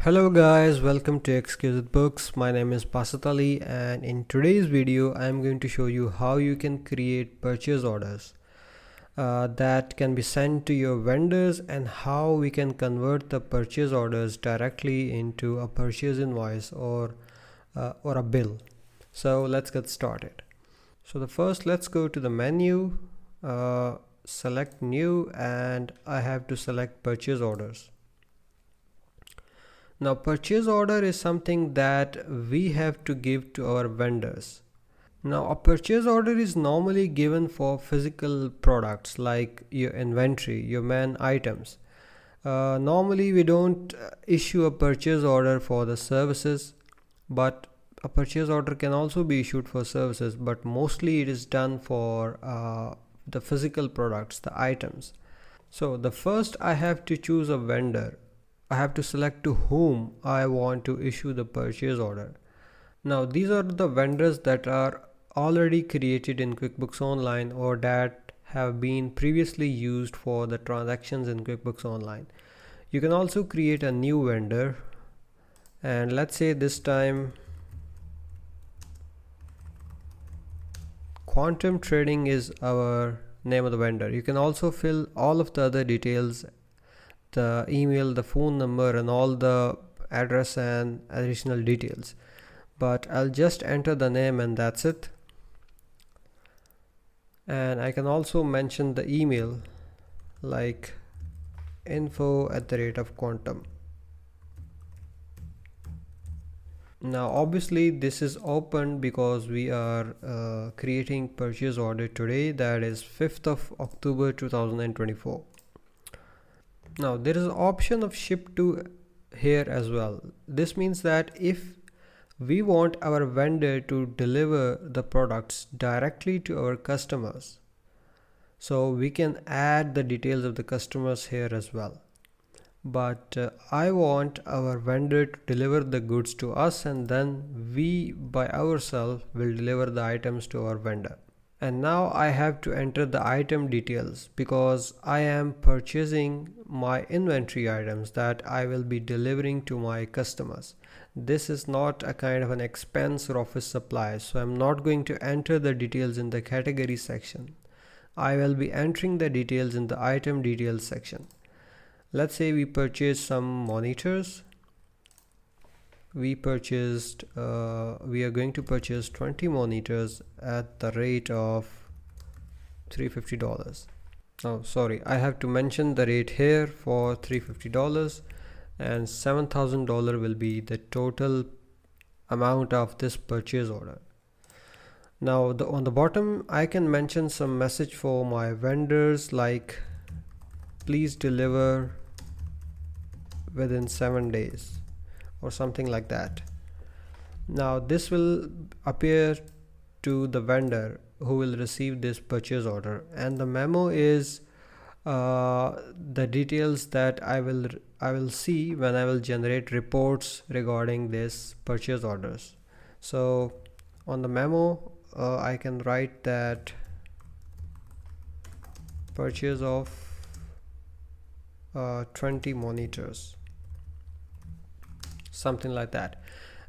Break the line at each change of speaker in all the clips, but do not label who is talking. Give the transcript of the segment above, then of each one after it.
Hello guys, welcome to Exquisite Books. My name is Basit and in today's video I am going to show you how you can create purchase orders that can be sent to your vendors and how we can convert the purchase orders directly into a purchase invoice or a bill. So let's get started. So let's go to the menu, select new, and I have to select purchase orders. Now purchase order is something that we have to give to our vendors. Now a purchase order is normally given for physical products like your inventory, your main items. Normally we don't issue a purchase order for the services, but a purchase order can also be issued for services, but mostly it is done for the physical products, the items. So the first I have to choose a vendor. I have to select to whom I want to issue the purchase order. Now these are the vendors that are already created in QuickBooks Online or that have been previously used for the transactions in QuickBooks Online. You can also create a new vendor, and let's say this time Quantum Trading is our name of the vendor. You can also fill all of the other details, the email, the phone number, and all the address and additional details, but I'll just enter the name and that's it. And I can also mention the email like info@quantum. Now obviously this is open because we are creating purchase order today, that is 5th of October 2024. Now there is an option of ship to here as well. This means that if we want our vendor to deliver the products directly to our customers, so we can add the details of the customers here as well. But I want our vendor to deliver the goods to us, and then we by ourselves will deliver the items to our vendor. And now I have to enter the item details because I am purchasing my inventory items that I will be delivering to my customers. This is not a kind of an expense or office supply, so I'm not going to enter the details in the category section. I will be entering the details in the item details section. Let's say we purchase some monitors. We are going to purchase 20 monitors at the rate of $350. Oh, sorry, I have to mention the rate here for $350, and $7,000 will be the total amount of this purchase order. Now on the bottom I can mention some message for my vendors like please deliver within 7 days or something like that. Now this will appear to the vendor who will receive this purchase order, and the memo is the details that I will see when I will generate reports regarding this purchase orders. So on the memo I can write that purchase of 20 monitors, something like that.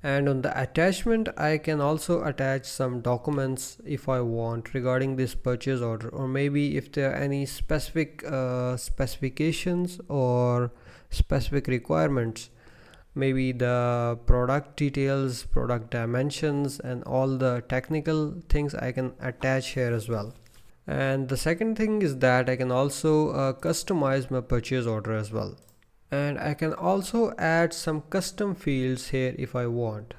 And on the attachment I can also attach some documents if I want regarding this purchase order, or maybe if there are any specific specifications or specific requirements, maybe the product details, product dimensions, and all the technical things I can attach here as well. And the second thing is that I can also customize my purchase order as well. And I can also add some custom fields here if I want.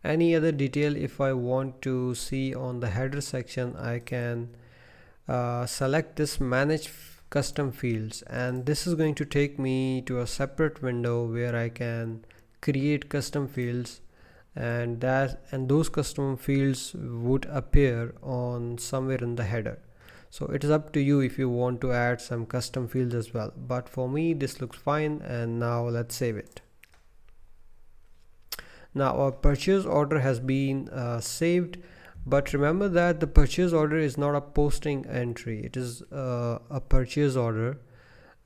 Any other detail if I want to see on the header section, I can select this manage custom fields, and this is going to take me to a separate window where I can create custom fields, and those custom fields would appear on somewhere in the header. So it is up to you if you want to add some custom fields as well, but for me this looks fine. And now let's save it. Now our purchase order has been saved, but remember that the purchase order is not a posting entry, it is a purchase order,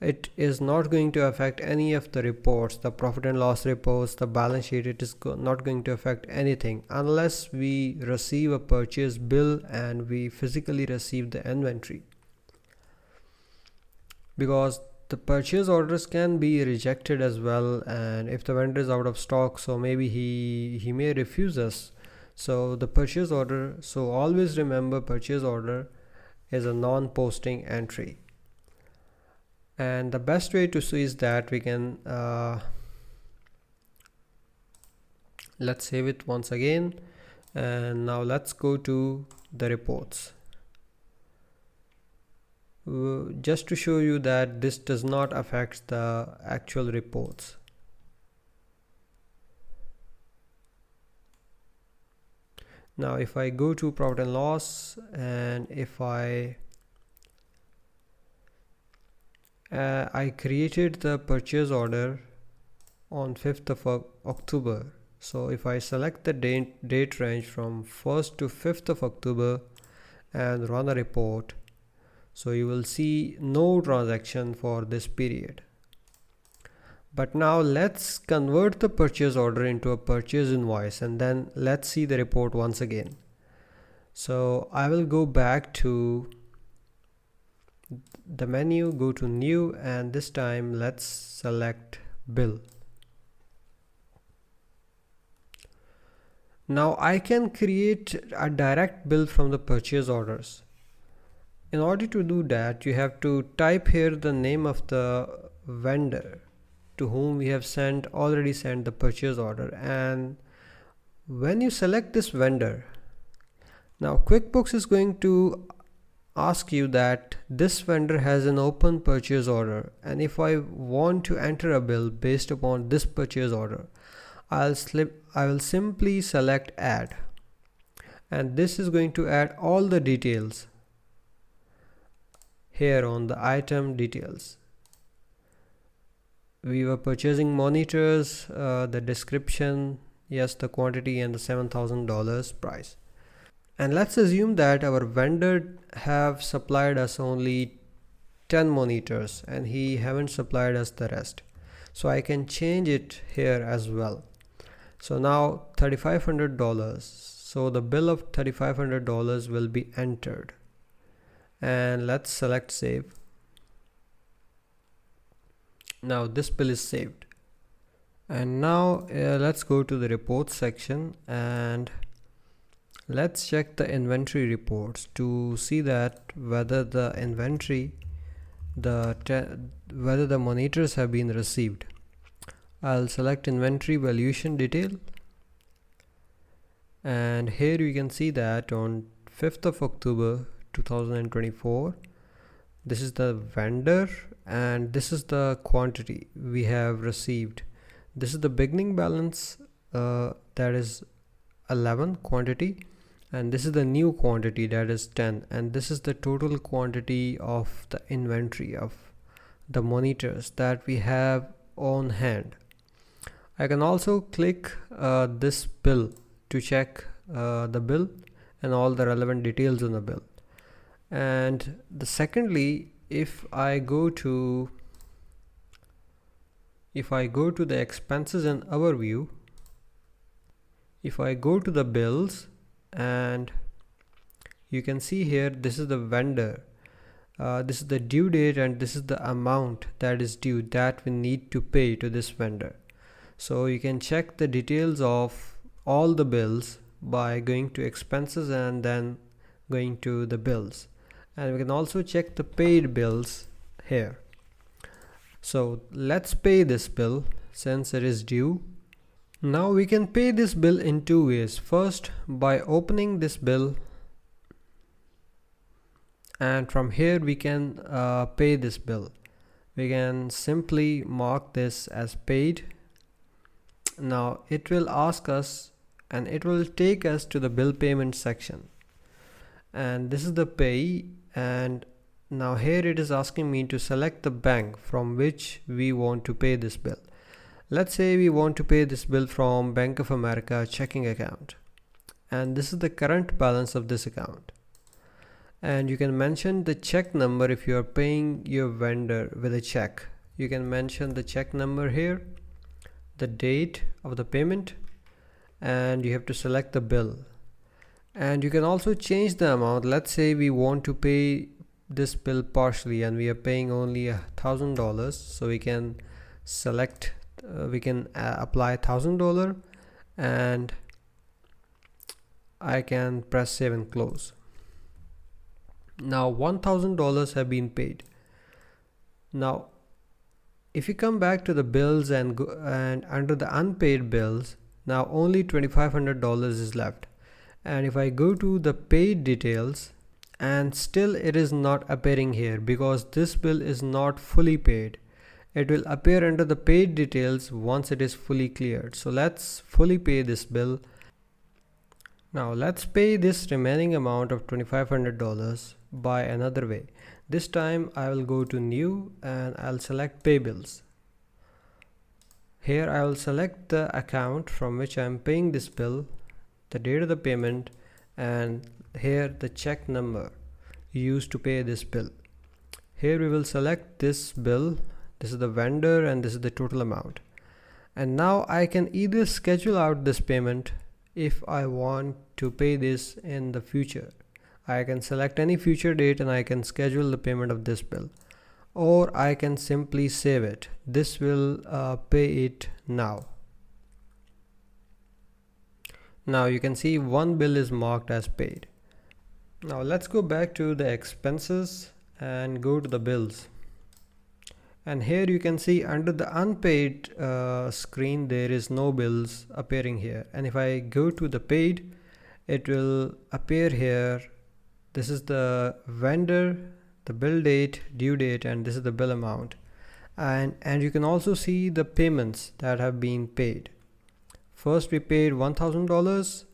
it is not going to affect any of the reports, the profit and loss reports, the balance sheet. It is not going to affect anything unless we receive a purchase bill and we physically receive the inventory, because the purchase orders can be rejected as well, and if the vendor is out of stock, so maybe he may refuse us. So the purchase order, so always remember, purchase order is a non-posting entry. And the best way to see is that we can let's save it once again, and now let's go to the reports. Just to show you that this does not affect the actual reports. Now if I go to profit and loss, and if I created the purchase order on 5th of October. So if I select the date range from 1st to 5th of October and run a report, so you will see no transaction for this period. But now let's convert the purchase order into a purchase invoice, and then let's see the report once again. So I will go back to the menu, go to new, and this time let's select bill. Now I can create a direct bill from the purchase orders. In order to do that, you have to type here the name of the vendor to whom we have already sent the purchase order. And when you select this vendor, now QuickBooks is going to ask you that this vendor has an open purchase order, and if I want to enter a bill based upon this purchase order, I will simply select add, and this is going to add all the details here on the item details. We were purchasing monitors, the description, yes, the quantity, and the $7,000 price. And let's assume that our vendor have supplied us only 10 monitors and he haven't supplied us the rest. So I can change it here as well. So now $3,500. So the bill of $3,500 will be entered. And let's select save. Now this bill is saved. And now let's go to the reports section and let's check the inventory reports to see that whether the inventory, whether the monitors have been received. I'll select inventory valuation detail, and here you can see that on 5th of October 2024, this is the vendor and this is the quantity we have received. This is the beginning balance, that is 11 quantity, and this is the new quantity, that is 10, and this is the total quantity of the inventory of the monitors that we have on hand. I can also click this bill to check the bill and all the relevant details on the bill. And secondly, if I go to the expenses and overview, if I go to the bills, and you can see here, this is the vendor, this is the due date, and this is the amount that is due that we need to pay to this vendor. So you can check the details of all the bills by going to expenses and then going to the bills, and we can also check the paid bills here. So let's pay this bill since it is due. Now we can pay this bill in two ways. First, by opening this bill, and from here we can pay this bill. We can simply mark this as paid. Now it will ask us, and it will take us to the bill payment section, and this is the pay. And now here it is asking me to select the bank from which we want to pay this bill. Let's say we want to pay this bill from Bank of America checking account, and this is the current balance of this account. and you can mention the check number. If you are paying your vendor with a check, you can mention the check number here, the date of the payment, and you have to select the bill. And you can also change the amount. Let's say we want to pay this bill partially and we are paying only $1,000, so we can select apply $1,000, and I can press save and close. Now $1,000 have been paid. Now if you come back to the bills and under the unpaid bills, now only $2,500 is left. And if I go to the paid details, and still it is not appearing here because this bill is not fully paid. It will appear under the paid details once it is fully cleared. So let's fully pay this bill. Now let's pay this remaining amount of $2,500 by another way. This time I will go to new and I'll select pay bills. Here I will select the account from which I am paying this bill, the date of the payment, and here the check number used to pay this bill. Here we will select this bill. This is the vendor and this is the total amount. And now I can either schedule out this payment if I want to pay this in the future. I can select any future date and I can schedule the payment of this bill, or I can simply save it. This will pay it now. Now you can see one bill is marked as paid. Now let's go back to the expenses and go to the bills. And here you can see under the unpaid screen there is no bills appearing here. And if I go to the paid, it will appear here. This is the vendor, the bill date, due date, and this is the bill amount. And you can also see the payments that have been paid. First we paid $1,000,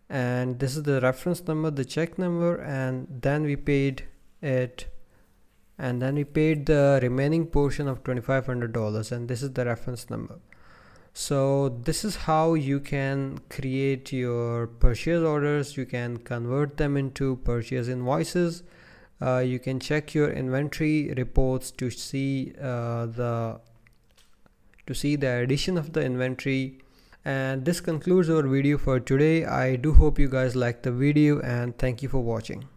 and this is the reference number, the check number, and then we paid it, and then we paid the remaining portion of $2,500, and this is the reference number. So this is how you can create your purchase orders. You can convert them into purchase invoices. You can check your inventory reports to see the addition of the inventory. And this concludes our video for today. I do hope you guys liked the video, and thank you for watching.